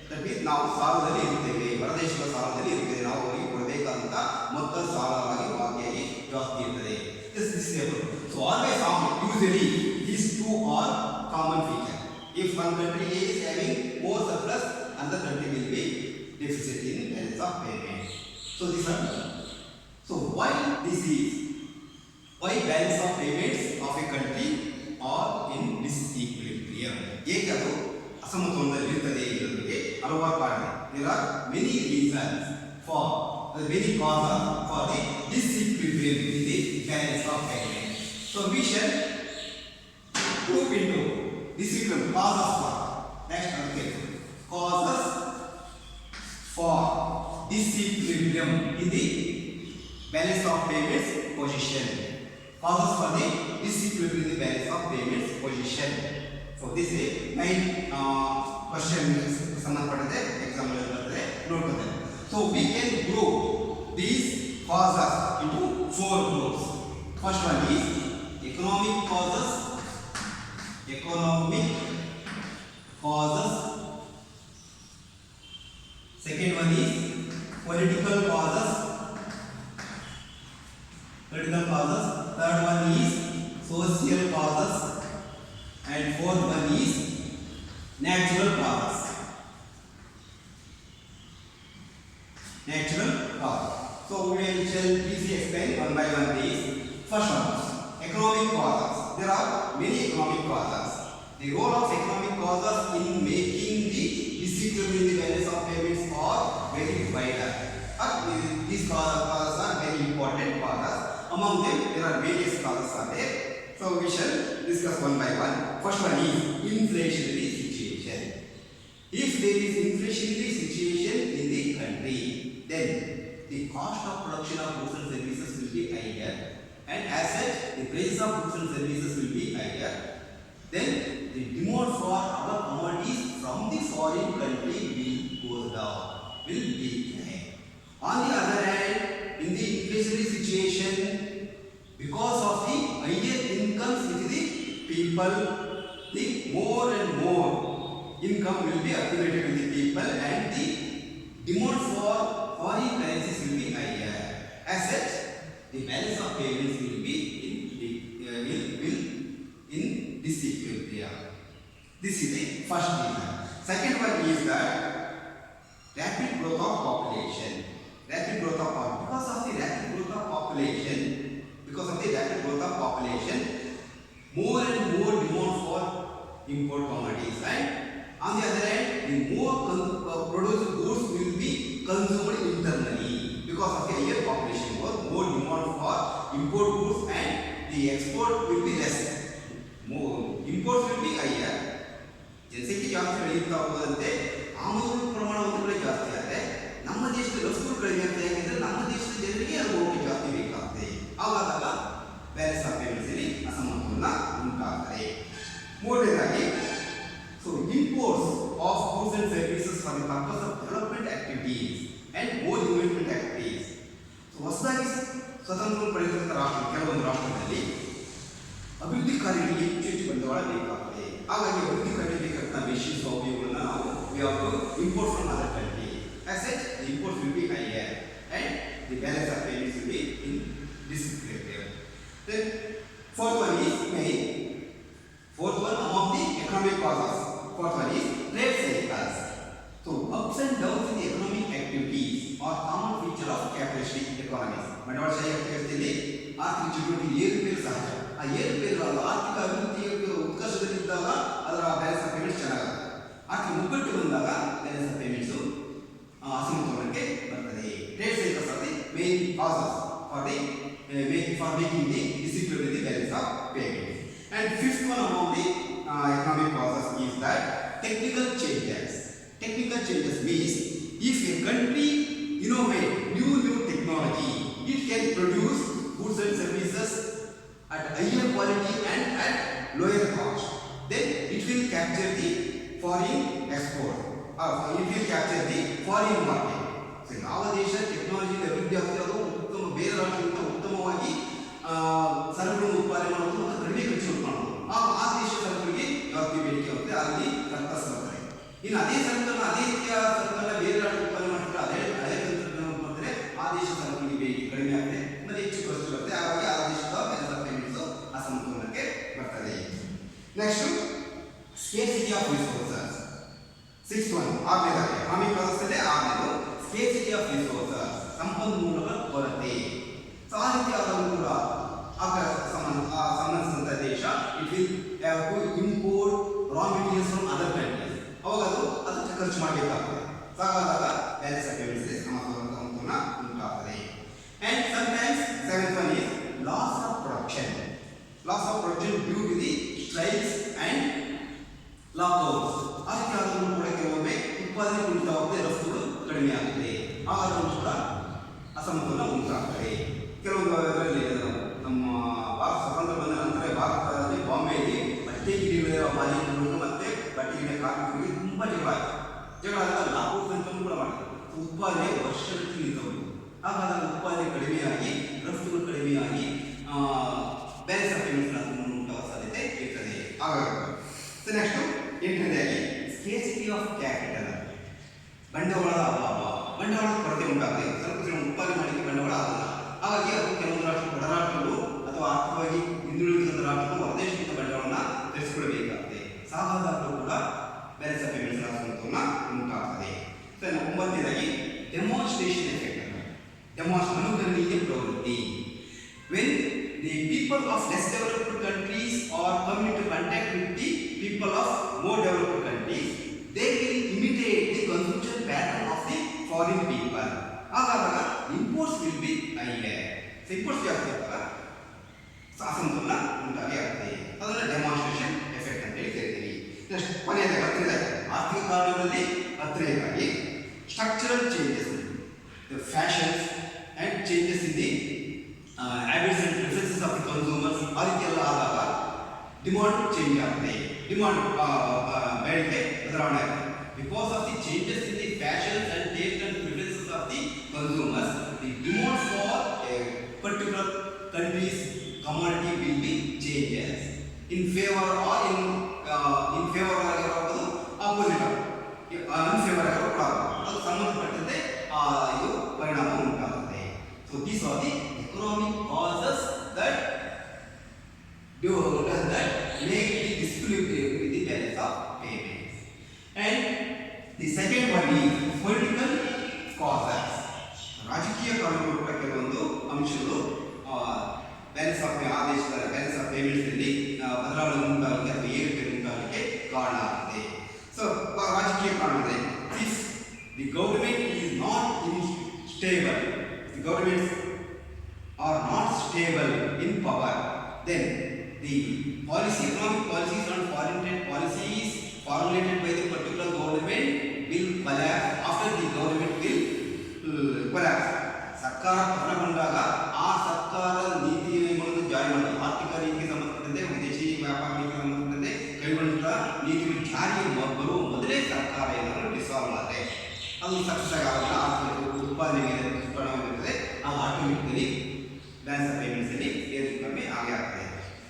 That means ನಾವು ಸಾಲದಲ್ಲಿ ಇರ್ತೇವೆ, ಹೊರದೇಶಗಳ ಸಾಲದಲ್ಲಿ ಇರ್ತೇವೆ, ನಾವು ಅವರಿಗೆ ಕೊಡಬೇಕಾದಂತ ಮೊತ್ತ ಸಾಲವಾಗಿ ಬಾಕಿಯಾಗಿ ಜಾಸ್ತಿ ಇರ್ತದೆ. This is stable. So always usually these two are common feature. If one country is having more surplus, another country will be deficit in balance of payment. So these are. So why this is? Why balance of payments of a country are in disequilibrium? ಏಕೆ ಅದು ಅಸಮತೋಲನದಲ್ಲಿ ಇರ್ತದೆ ಇದಕ್ಕೆ ಹಲವಾರು ಕಾರಣ. There are many reasons for many causes for the disequilibrium in the balance of payment. So we shall look into disequilibrium causes for next. Okay. causes for disequilibrium in the balance of payments position. Causes for the disequilibrium in the balance of payments position. So this is main question ಸಂಬಂಧಪಟ್ಟಿದೆ exam ಅಲ್ಲಿ ನೋಡ್ತಾರೆ. So we can group these causes into 4 groups. First one is economic causes. Second one is political causes. Third one is social causes, and fourth one is natural causes. So we shall briefly explain one by one these. First one, economic causes. There are many economic causes. The role of economic causes in making the disequilibrium in the balance of payments are very vital. These causes are very important causes. Among them, there are various causes are there. So we shall discuss one by one. First one is inflationary situation. If there is inflationary situation in the country, then the cost of production of goods and services will be higher, and as such, the price of goods and services will be higher. Then the demand for our commodities from the foreign country will go down, will decline. On the other hand, in the inflationary situation, because of the higher incomes with the people, the more and more income will be accumulated with the people, and the demand for foreign currencies will be higher. As such, the balance of payments will be in disequilibrium. This is the first reason. Second one is that rapid growth of population. Because of the rapid growth of population, more and more demand for import commodities, and on the other hand, the more produced goods will be consumed internally. Because of the higher population growth, more demand for import goods, and the export will be less. More imports will be higher. ಜನಸಂಖ್ಯೆ ಜಾಸ್ತಿ ಬೆಳೆಯುತ್ತಾ ಹೋದಂತೆ ಆಮದು ಪ್ರಮಾಣ ಒಂದು ಕಡೆ ಜಾಸ್ತಿ ಆದರೆ ನಮ್ಮ ದೇಶದ ರಫ್ತು ಕಡಿಮೆ ಅಂತ ಯಾಕೆಂದ್ರೆ ನಮ್ಮ ದೇಶದ ಜನರಿಗೆ ಅದು ಹೋಗಿ ಜಾಸ್ತಿ ಬೇಕಾಗ್ತದೆ. ಆವಾಗ ಬ್ಯಾಲೆನ್ಸ್ ಆಫ್ ಪೇಮೆಂಟ್ಸ್ ಅಲ್ಲಿ ಅಸಮತೋಲನ ಉಂಟಾಗ್ತದೆ. ಮೂರನೇದಾಗಿ, so imports of goods and services for the purpose of development activities and more investment activities. So ಹೊಸದಾಗಿ ಸ್ವತಂತ್ರ ಪಡೆದಂತ ಕೆಲವೊಂದು ರಾಷ್ಟ್ರಗಳಲ್ಲಿ ಅಭಿವೃದ್ಧಿ ಕಾರ್ಯಗಳಿಗೆ ಹೆಚ್ಚು ಬಂಡವಾಳ ಬೇಕಾಗ್ತದೆ. ಹಾಗಾಗಿ ಅಭಿವೃದ್ಧಿ ಕಾರ್ಯಗಳಿಗೆ ಬೇಕಾದ ಮೆಷಿನ್ ಸೌಲಭ್ಯಗಳನ್ನು ನಾವು we have to import from other country. As such, the imports will be higher, and the balance of payments will be in disequilibrium. Then fourth one is among the economic causes. Fourth one is trade cycles. So ups and downs in the economic activities are common feature of capitalistic economies. ಬಂಡವಾಳಶಾಹಿ ಅರ್ಥವ್ಯವಸ್ಥೆಯಲ್ಲಿ ಆರ್ಥಿಕ ಚಟುವಟಿಕೆ ಏರುಪೇರು ಸಹಜ. ಆ ಏರುಪೇರು ಆರ್ಥಿಕ ಅಭಿವೃದ್ಧಿಯ ಉತ್ಕರ್ಷದಲ್ಲಿದ್ದಾಗ ಅದರ ಬ್ಯಾಲೆನ್ಸ್ ಆಫ್ ಪೇಮೆಂಟ್ಸ್ ಚೆನ್ನಾಗುತ್ತೆ. ಆರ್ಥಿಕ ಮುಗ್ಗಟ್ಟು ಬಂದಾಗ ಬ್ಯಾಲೆನ್ಸ್ ಆಫ್ ಪೇಮೆಂಟ್ಸ್ ಅಸಮತೋಲನಕ್ಕೆ ಬರ್ತದೆ. Trade cycles R the main causes for making the disequilibrium in the balance of payments. And fifth one among the economic causes is that technical changes. Technical changes means if a country innovate new technology, it can produce goods and services at higher quality and at lower cost. Then it will capture the foreign export, or it will capture the foreign market. So ಯಾವ ದೇಶ technology ಅಭಿವೃದ್ಧಿ ಆಗ್ತದೆ ಅದು ಉತ್ತಮ ಬೇರೆ ರಾಷ್ಟ್ರಗಳಿಂದ ಉತ್ತಮವಾಗಿ ಸರಕುಗಳನ್ನು ಉತ್ಪಾದನೆ ಮಾಡೋದು ಮತ್ತು ಕಡಿಮೆ ಖರ್ಚು ಮಾಡೋದು. ಆ ದೇಶ ಸರಕುಗಳಿಗೆ ಜಾಸ್ತಿ ಬೇಡಿಕೆ ಆಗುತ್ತೆ, ಅಲ್ಲಿ ಸರ್ಕಸ್ ಬರ್ತಾರೆ. ಇನ್ನು ಅದೇ ಸರಕನ್ನು ಅದೇ ರೀತಿಯ ಸರಕನ್ನ ಬೇರೆ ರಾಷ್ಟ್ರ ಉತ್ಪಾದನೆ ಮಾಡ್ತಾರೆ, ಅದೇ ಹಳೆ ತಂತ್ರಜ್ಞಾನ ಬರ್ತಾರೆ, ಆ ದೇಶ ಸರಕುಗಳಿಗೆ ಬೇಡಿಕೆ ಕಡಿಮೆ ಆಗುತ್ತೆ, ಮತ್ತೆ ಹೆಚ್ಚು ಖರ್ಚು ಬರುತ್ತೆ. ಹಾಗಾಗಿ ಆ ದೇಶದ ಬ್ಯಾಲೆನ್ಸ್ ಆಫ್ ಪೇಮೆಂಟ್ಸ್ ಅಸಮತೋಲನಕ್ಕೆ ಬರ್ತದೆ. Next scarcity of resources. Sixth one ಆರನೇದಾಗಿ ಎಕನಾಮಿಕ್ ಕಾಸಸ್ ಆರನೇದು ಸ್ಕೇರ್ಸಿಟಿ ಆಫ್ ರಿಸೋರ್ಸಸ್, ಸಂಪನ್ಮೂಲಗಳ ಕೊರತೆ. ಸೊ ಆ ರೀತಿ ಆದರೂ ಕೂಡ ಸಂಬಂಧಿಸಿದಂಥ ದೇಶ it will have to import raw materials from other countries. ಅವಾಗ ಅದಕ್ಕೆ ಖರ್ಚು ಮಾಡಬೇಕಾಗ್ತದೆ. ಸೊ ಹಾಗಾದಾಗ ಬ್ಯಾಲೆನ್ಸ್ ಆಫ್ ಪೇಮೆಂಟ್ಸ್ ಸಮತೋಲನ ಉಂಟಾಗ್ತದೆ. And sometimes seventh one is loss of production. Loss of production due to the strikes and lockdowns. ಆ ರೀತಿ ಆದರೂ ಕೂಡ ಕೆಲವೊಮ್ಮೆ ಉತ್ಪಾದನೆ ಕುಂಠಿತವಾಗುತ್ತೆ, ರಫ್ತುಗಳು ಕಡಿಮೆ ಆಗುತ್ತೆ, ಆಹಾರವು ಕೂಡ ಅಸಮತೋಲನ ಉಂಟಾಗ್ತದೆ. ಕೆಲವೊಂದು ಇದರಲ್ಲಿ ನಮ್ಮ ಭಾರತ ಸ್ವತಂತ್ರ ಬಂದ ನಂತರ ಭಾರತದಲ್ಲಿ ಬಾಂಬೆಯಲ್ಲಿ ಬಟ್ಟೆ ಗಿಡಿಗಳ ಮಾಲೀಕರು ಮತ್ತು ಬಟ್ಟೆ ಗಿಡ ಕಾರ್ಮಿಕರಿಗೆ ತುಂಬ ಜಗಳ ಆಯಿತು. ಜಗಳ ಆದಾಗ ಲಾಭ ಕೂಡ ಮಾಡಿದ್ರು. ಉತ್ಪಾದನೆ ವರ್ಷಗಟ್ಟಲೆ ನಿಂತವರು. ಹಾಗಾದಾಗ ಉತ್ಪಾದನೆ ಕಡಿಮೆಯಾಗಿ ರಫ್ತುಗಳು ಕಡಿಮೆಯಾಗಿ ಬ್ಯಾಲೆನ್ಸ್ ಆಫ್ ಪೇಮೆಂಟ್ಸ್ ಉಂಟಾಗುವ ಸಾಧ್ಯತೆ ಇರ್ತದೆ. ಹಾಗಾಗಿ ನೆಕ್ಸ್ಟು 8ನೇದಾಗಿ ಸ್ಕೇರ್ಸಿಟಿ ಆಫ್ ಕ್ಯಾಪಿಟಲ್, ಬಂಡವಾಳದ ಅಭಾವ, ಬಂಡವಾಳದ ಕೊರತೆ ಉಂಟಾಗಿದೆ. ಸ್ವಲ್ಪ ಜನ ಉತ್ಪಾದನೆ ಮಾಡಲಿಕ್ಕೆ ಬಂಡವಾಳ ಆಗಲ್ಲ. ಹಾಗಾಗಿ ಅದು ಕೆಲವೊಂದು ರಾಷ್ಟ್ರ ಬಡ ರಾಷ್ಟ್ರಗಳು ಅಥವಾ ಆರ್ಥಿಕವಾಗಿ ಹಿಂದುಳಿದ ರಾಷ್ಟ್ರಗಳು ಹೊರದೇಶದಿಂದ ಬಂಡವಾಳವನ್ನು ತರಿಸಿಕೊಳ್ಳಬೇಕಾಗುತ್ತೆ. ಸಾಲದಾರರು ಕೂಡ ಬ್ಯಾಲೆನ್ಸ್ ಆಫ್ ಪೇಮೆಂಟ್ಸ್ ಅಸಮತೋಲನ ಉಂಟಾಗ್ತದೆ. 9ನೇದಾಗಿ ಡೆಮಾನ್ಸ್ಟ್ರೇಷನ್ ಎಫೆಕ್ಟ್, ಅನುಕರಣೀಯ ಪ್ರವೃತ್ತಿ. When the people of less developed countries are come in to contact with the people of more developed countries, they will imitate the consumption pattern of the foreign people. ಹಾಗಾದಾಗ imports will be higher. Imports ಜಾಸ್ತಿ ಆಗ್ತದೆ, ಅಸಮತೋಲನ ಉಂಟಾಗಿ ಆಗ್ತದೆ. ಅದನ್ನು demonstration effect ಅಂತೇಳಿ ಕರಿತೀವಿ. Next ಕೊನೆಯದಾಗಿ 10ನೇದಾಗಿ ಆರ್ಥಿಕ ಕಾರಣಗಳಲ್ಲಿ 10ನೇದಾಗಿ structural changes, the fashions and changes in the habits and preferences of the consumers. ಆ ರೀತಿ ಎಲ್ಲ ಆದಾಗ ಡಿಮಾಂಡ್ ಚೇಂಜ್ ಆಗುತ್ತೆ, ಡಿಮಾಂಡ್ ಬೇಡಿಕೆ ಬದಲಾವಣೆ ಆಗುತ್ತೆ. Because of the changes in the fashions and taste and preferences of the consumers, the demand for A particular countries commodity will be changes in favor or in favor ಆಗಿರಬಹುದು, opposite ಅನ್ಫೇವರ್ ಆಗಿರಬಹುದು. ಅದು ಸಂಬಂಧಪಟ್ಟಂತೆ ಇದು ಪರಿಣಾಮ ಉಂಟಾಗುತ್ತೆ. So these are the economic causes that make the disequilibrium in the balance of payments. And the second one is political causes. ರಾಜಕೀಯ ಕಾರಣಗಳು ಕೂಡ ಕೆಲವೊಂದು ಅಂಶಗಳು ಬ್ಯಾಲೆನ್ಸ್ ಆಫ್ ಆದೇಶದ ಬ್ಯಾಲೆನ್ಸ್ ಆಫ್ ಪೇಮೆಂಟ್ಸ್ನಲ್ಲಿ ಬದಲಾವಣೆ ಉಂಟಾಗಲಿಕ್ಕೆ ಅಥವಾ ಏರುಪೇರು ಉಂಟಾಗಲಿಕ್ಕೆ ಕಾರಣ ಆಗಿದೆ. ಸೊ ರಾಜಕೀಯ ಕಾರಣವಿದೆ. If the government is not stable, the governments are not stable in power, then the economic policies and foreign trade policies formulated by the particular government will collapse. After the government will collapse, ಸರ್ಕಾರ ಪತನಗೊಂಡಾಗ ಆ ಸರ್ಕಾರದ ನೀತಿ ನಿಯಮಗಳನ್ನು ಜಾರಿ ಮಾಡಿ ಆರ್ಥಿಕ ನೀತಿಗೆ ಸಂಬಂಧಪಟ್ಟಂತೆ ವಿದೇಶಿ ವ್ಯಾಪಾರ ನೀತಿಗೆ ಸಂಬಂಧಪಟ್ಟಂತೆ ಕೈಗೊಂಡ ನೀತಿಗಳು ಜಾರಿಗೆ ಬರುವ ಮೊದಲೇ ಸರ್ಕಾರ ಏನಾದರೂ ಡಿಸಾಲ್ವ್ ಆದರೆ ಅದು ಸಕ್ಸಸ್ ಆಗೋದಿಲ್ಲ, ಆರ್ಥಿಕ ಉತ್ಪಾದನೆಗೆ ಪರಿಣಾಮವಿರುತ್ತದೆ. ಆ ಆಟೋಮೆಟಿಕಲಿ ಬ್ಯಾಲೆನ್ಸ್ ಆಫ್ ಪೇಮೆಂಟ್ಸಲ್ಲಿ ಏರು ಕಮ್ಮಿ ಆಗೇ ಆಗ್ತದೆ.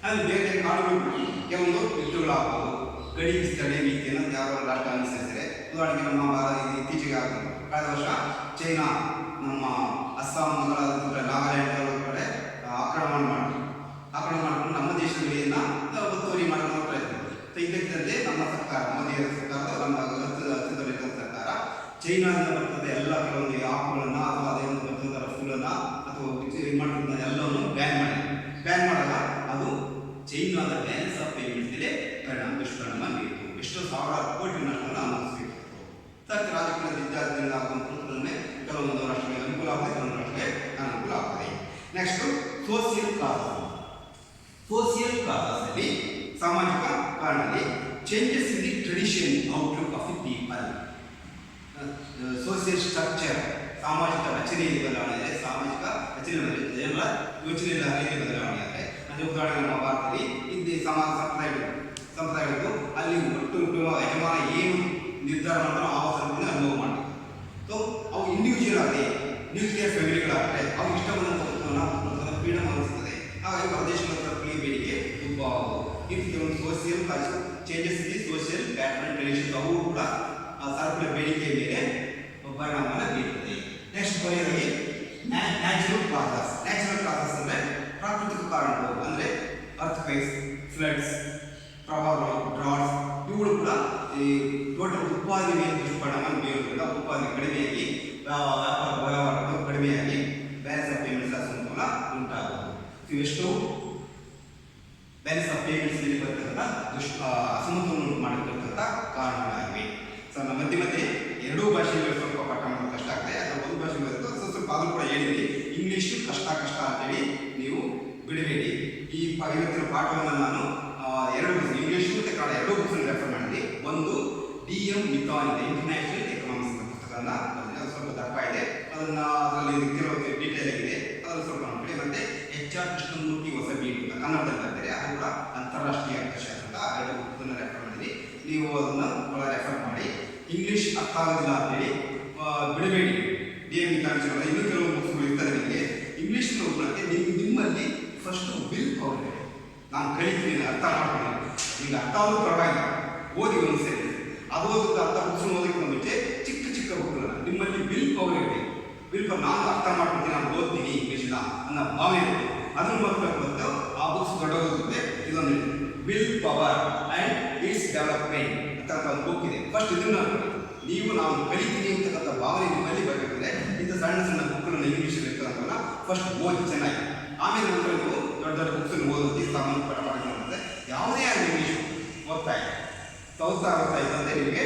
ಅದು ಬೇರೆ ಕಾನೂನುಗಳು ಕೆಲವೊಂದು ಯುದ್ಧಗಳಾಗ್ಬೋದು, ಗಡಿ ವಿಸ್ತರಣೆ ನೀತಿಯನ್ನು ಯಾವ ರಾಷ್ಟ್ರ ಅನುಸರಿಸಿದೆ. ಉದಾಹರಣೆಗೆ ನಮ್ಮ ಭಾರತ ಇತ್ತೀಚೆಗೆ ಆಗ್ತದೆ, ಕಳೆದ ವರ್ಷ ಚೈನಾ ನಮ್ಮ ಅಸ್ಸಾಂ ನಾಗಾಲ್ಯಾಂಡ್ ಕಡೆ ಆಕ್ರಮಣ ಮಾಡಿಕೊಂಡು ನಮ್ಮ ದೇಶದ ಗಡಿಯನ್ನು ಒತ್ತುವರಿ ಮಾಡಲು ಪ್ರಯತ್ನ. ಇದಕ್ಕಿದ್ದಂತೆ ನಮ್ಮ ಸರ್ಕಾರ, ಮೋದಿಯವರ ಸರ್ಕಾರ, ನಮ್ಮ ಅತ್ಯಂತ ಸರ್ಕಾರ ಚೈನಾದಿಂದ ಬರ್ತದೆ ಎಲ್ಲ ಕೆಲವೊಂದು ಆಪುಗಳನ್ನು ಅಥವಾ ಅದರಿಂದ ಬರ್ತಂಥ ರಫ್ತುಗಳನ್ನು ಅಥವಾ ಇದು ಮಾಡಿದ ಎಲ್ಲವನ್ನು ಬ್ಯಾನ್ ಮಾಡಿದಾಗ ಅದು ಚೈನಾದ ಬ್ಯಾಲೆನ್ಸ್ ಆಫ್ ಪೇಮೆಂಟ್ಸ್ ಮೇಲೆ ದುಷ್ಪರಿಣಾಮ ಬೀರಿತು. ಎಷ್ಟೋ ಸಾವಿರ ಕೋಟಿ ನಷ್ಟವನ್ನು ಅನುಭವಿಸಬೇಕು. ಅದಕ್ಕೆ ರಾಜಕೀಯ ವಿದ್ಯಾರ್ಥಿಗಳಿಂದ ಆಗುವಂಥ ಕೆಲವೊಂದು ರಾಷ್ಟ್ರಗಳಿಗೆ ಅನುಕೂಲ ಆಗುತ್ತೆ, ಕೆಲವೊಂದು ರಾಷ್ಟ್ರಗಳಿಗೆ ಅನುಕೂಲ ಆಗ್ತದೆ. ನೆಕ್ಸ್ಟು ಸೋಷಿಯಲ್ ಕಾಸಲ್ಲಿ ಸಾಮಾಜಿಕ ಕಾರಣದಲ್ಲಿ changes in the tradition outlook of the people. Social structure, ಸಾಮಾಜಿಕ ರಚನೆಯಲ್ಲಿ ಬದಲಾವಣೆ ಇದೆ, ಸಾಮಾಜಿಕ ರಚನೆ ಜನರ ಯೋಚನೆಯಲ್ಲಿ ಬದಲಾವಣೆ ಇದೆ. ಅಂದರೆ ಉದಾಹರಣೆ ನಮ್ಮ ಭಾರತದಲ್ಲಿ ಇಲ್ಲಿ ಸಂಪ್ರದಾಯಗಳು ಅಲ್ಲಿ ಒಟ್ಟು ಯಜಮಾನ ಏನು ನಿರ್ಧಾರ ಮಾಡ್ತಾರೋ ಆ ಸಂಬಂಧ ಅನುಭವ ಮಾಡಬೇಕು. ಸೊ ಅವು ಇಂಡಿವಿಜುವಲ್ ಆಗಿ ನ್ಯೂಕ್ಲಿಯರ್ ಫ್ಯಾಮಿಲಿಗಳಾಗತ್ತೆ, ಅವು ಇಷ್ಟ ಬಂದಂಥ ಫ್ರೀಡಮ್ ಅನಿಸ್ತದೆ. ಹಾಗಾಗಿ ಪ್ರದೇಶಗಳ ಬೇಡಿಕೆ ತುಂಬ ಇದು ಒಂದು social changes in social pattern tradition ಅವು ಕೂಡ ಸರಕುಗಳ ಬೇಡಿಕೆಯ ಮೇಲೆ ಪರಿಣಾಮವನ್ನು ಬೀರುತ್ತದೆ. ನೆಕ್ಸ್ಟ್ ಕೊನೆಯದಾಗಿ ನ್ಯಾಚುರಲ್ ಕಾಸಸ್ ಅಂದರೆ ಪ್ರಾಕೃತಿಕ ಕಾರಣಗಳು, ಅಂದರೆ ಅರ್ಥಕ್ವೇಕ್ಸ್, ಫ್ಲಡ್ಸ್, ಪ್ರವಾಹಗಳು, ಡ್ರಾಟ್ಸ್, ಇವುಗಳು ಕೂಡ ಈ ಟೋಟಲ್ ಉತ್ಪಾದನೆ ಮೇಲೆ ದುಷ್ಪರಿಣಾಮ ಬೀರುವುದರಿಂದ ಉತ್ಪಾದನೆ ಕಡಿಮೆಯಾಗಿ ವ್ಯಾಪಾರ ವ್ಯವಹಾರಗಳು ಕಡಿಮೆಯಾಗಿ ಬ್ಯಾಲೆನ್ಸ್ ಆಫ್ ಪೇಮೆಂಟ್ಸ್ ಅಸಮತೋಲನ ಉಂಟಾಗುವುದು. ಇವೆಷ್ಟು ಬ್ಯಾಲೆನ್ಸ್ ಆಫ್ ಪೇಮೆಂಟ್ಸ್ ಮೇಲೆ ಬರ್ತಕ್ಕಂಥ ಅಸಮತೋಲನ ಉಂಟು ಮಾಡಿರ್ತಕ್ಕಂಥ ಕಾರಣಗಳಾಗಿವೆ. ಸೊ ನಮ್ಮ ಮಧ್ಯೆ ಎರಡೂ ಭಾಷೆಗಳು ಸ್ವಲ್ಪ ಪಾಠ ಮಾಡೋದು ಕಷ್ಟ ಆಗ್ತದೆ. ಅಥವಾ ಒಂದು ಭಾಷೆ ಬರುತ್ತೆ ಸ್ವಲ್ಪ ಅದು ಕೂಡ ಹೇಳಿದ್ವಿ. ಇಂಗ್ಲೀಷು ಕಷ್ಟ ಅಂತೇಳಿ ನೀವು ಬಿಡಬೇಡಿ. ಈ ಇವತ್ತಿನ ಪಾಠವನ್ನು ನಾನು ಎರಡು ಬುಕ್ಸ್, ಇಂಗ್ಲೀಷ್ ಮತ್ತು ಕನ್ನಡ ಎರಡೂ ಬುಕ್ಸ್ ರೆಫರ್ ಮಾಡಿದ್ವಿ. ಒಂದು DM ಮಿಥಾನ್ ಇದೆ, ಇಂಟರ್ನ್ಯಾಷನಲ್ ಅದನ್ನು ಅದು ಸ್ವಲ್ಪ ದಪ್ಪ ಇದೆ, ಅದನ್ನು ಅದರಲ್ಲಿ ಕೆಲವು ಡೀಟೇಲ್ ಆಗಿದೆ, ಅದನ್ನು ಸ್ವಲ್ಪ ನೋಡಿ. ಮತ್ತೆ ಎಚ್ ಆರ್ ಕೃಷ್ಣಮೂರ್ತಿ ಹೊಸಬೀಡು ಅಂತ ಕನ್ನಡದಲ್ಲಿ ಬರ್ತಾರೆ, ಅದು ಕೂಡ ಅಂತಾರಾಷ್ಟ್ರೀಯ ಅರ್ಥಶಾಸ್ತ್ರ ಅಂತ 2 ಬುಕ್ಗಳನ್ನು ರೆಫರ್ ಮಾಡಿದ್ದೀನಿ. ನೀವು ಅದನ್ನು ರೆಫರ್ ಮಾಡಿ. ಇಂಗ್ಲೀಷ್ ಅರ್ಥ ಆಗೋದಿಲ್ಲ ಅಂತೇಳಿ ಬಿಡಬೇಡಿ. DM ಕಾಣಿಸಲ್ಲ, ಇನ್ನೂ ಕೆಲವು ಬುಕ್ಸ್ಗಳು ಇರ್ತಾರೆ ನಿಮಗೆ ಇಂಗ್ಲೀಷ್ ಓದೋಕ್ಕೆ. ನಿಮ್ಮಲ್ಲಿ ಫಸ್ಟ್ ವಿಲ್ ಪವರ್ ಇದೆ. ನಾನು ಕಲಿತೀನಿ, ಅರ್ಥ ಮಾಡ್ತೀನಿ, ನಿಮ್ಗೆ ಅರ್ಥ ಆದ್ರೂ ಪರವಾಗಿಲ್ಲ, ಓದಿ ಒಂದ್ಸರಿ. ಅದು ಓದೋದು ಅರ್ಥ ಬುಕ್ಸ್ ಓದೋದಕ್ಕೆ ಮುಂಚೆ ಚಿಕ್ಕ ಚಿಕ್ಕ ಬುಕ್ಗಳನ್ನ ನಿಮ್ಮಲ್ಲಿ ವಿಲ್ ಪವರ್ ಇರಬೇಕು. ವಿಲ್ ಪವರ್, ನಾನು ಅರ್ಥ ಮಾಡ್ಕೊತೀನಿ, ನಾನು ಓದ್ತೀನಿ ಇಂಗ್ಲೀಷ್ನ ಅನ್ನೋ ಭಾವನೆ ಇರುತ್ತೆ. ಅದನ್ನು ಮತ್ತು ಆ ಬುಕ್ಸ್ ದೊಡ್ಡೋಗುತ್ತೆ. ಇದೊಂದು will power and it's development ಅಂತ ಒಂದು ಬುಕ್ ಇದೆ. ಫಸ್ಟ್ ಇದನ್ನು ನೀವು ನಾವು ಕಲಿತೀನಿ ಅಂತಕ್ಕಂಥ ಭಾವನೆ ನಿಮ್ಮಲ್ಲಿ ಬರಬೇಕಂದ್ರೆ ಇಂಥ ಸಣ್ಣ ಸಣ್ಣ ಬುಕ್ಗಳನ್ನು ಇಂಗ್ಲೀಷಲ್ಲಿ ಇರ್ತಕ್ಕಂಥವನ್ನ ಫಸ್ಟ್ ಓದಿ ಚೆನ್ನಾಗಿ. ಆಮೇಲೆ ನಂತರ ನೀವು ದೊಡ್ಡ ದೊಡ್ಡ ಬುಕ್ಸನ್ನು ಓದೋದಕ್ಕೆ ಸಂಬಂಧಪಟ್ಟ ಪಾಠ ಯಾವುದೇ ಆದ ಇಂಗ್ಲೀಷ್ ಓದ್ತಾ ಇದ್ದಂತೆ ನಿಮಗೆ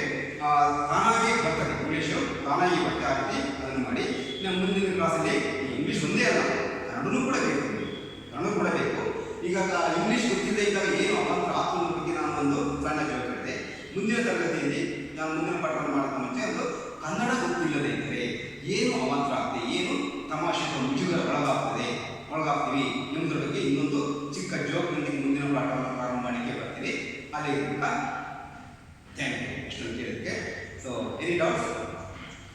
ತಾನಾಗಿ ಬರ್ತದೆ. ಇಂಗ್ಲೀಷು ತಾನಾಗಿ ಬರ್ತದೆ. ಆ ರೀತಿ ಅದನ್ನು ಮಾಡಿ. ನಮ್ಮ ಮುಂದಿನ ಕ್ಲಾಸಲ್ಲಿ ಇಂಗ್ಲೀಷ್ ಒಂದೇ ಅಲ್ಲ, ಕನ್ನಡನೂ ಕೂಡ ಬೇಕು. ಈಗ ಇಂಗ್ಲೀಷ್ ಗೊತ್ತಿಲ್ಲದೆ ಇದ್ದಾಗ ಏನು ಅವಾಂತರ ಆತ್ಮನ ಬಗ್ಗೆ ನಾನು ಒಂದು ಸಣ್ಣ ಕೇಳ್ತಿದ್ದೆ. ಮುಂದಿನ ತರಗತಿಯಲ್ಲಿ ನಾನು ಮುಂದಿನ ಪಾಠವನ್ನು ಮಾಡೋಕ್ಕೆ ಮುಂಚೆ ಒಂದು ಕನ್ನಡ ಗೊತ್ತಿಲ್ಲದೆ ಇದ್ದರೆ ಏನು ಅವಾಂತರ ಆಗ್ತದೆ, ಏನು ತಮಾಷೆ ಮುಜುಗರ ಒಳಗಾಗ್ತೀವಿ ಎಂಬುದರ ಬಗ್ಗೆ ಇನ್ನೊಂದು ಚಿಕ್ಕ ಜೋಕ್ನೊಂದಿಗೆ ಮುಂದಿನ ಪಾಠವನ್ನು ಪ್ರಾರಂಭ ಮಾಡಲಿಕ್ಕೆ ಬರ್ತೀನಿ. ಅಲ್ಲಿ ಥ್ಯಾಂಕ್ ಯು ಇಷ್ಟೊಂದು ಕೇಳಿದ್ದಕ್ಕೆ. So any doubts?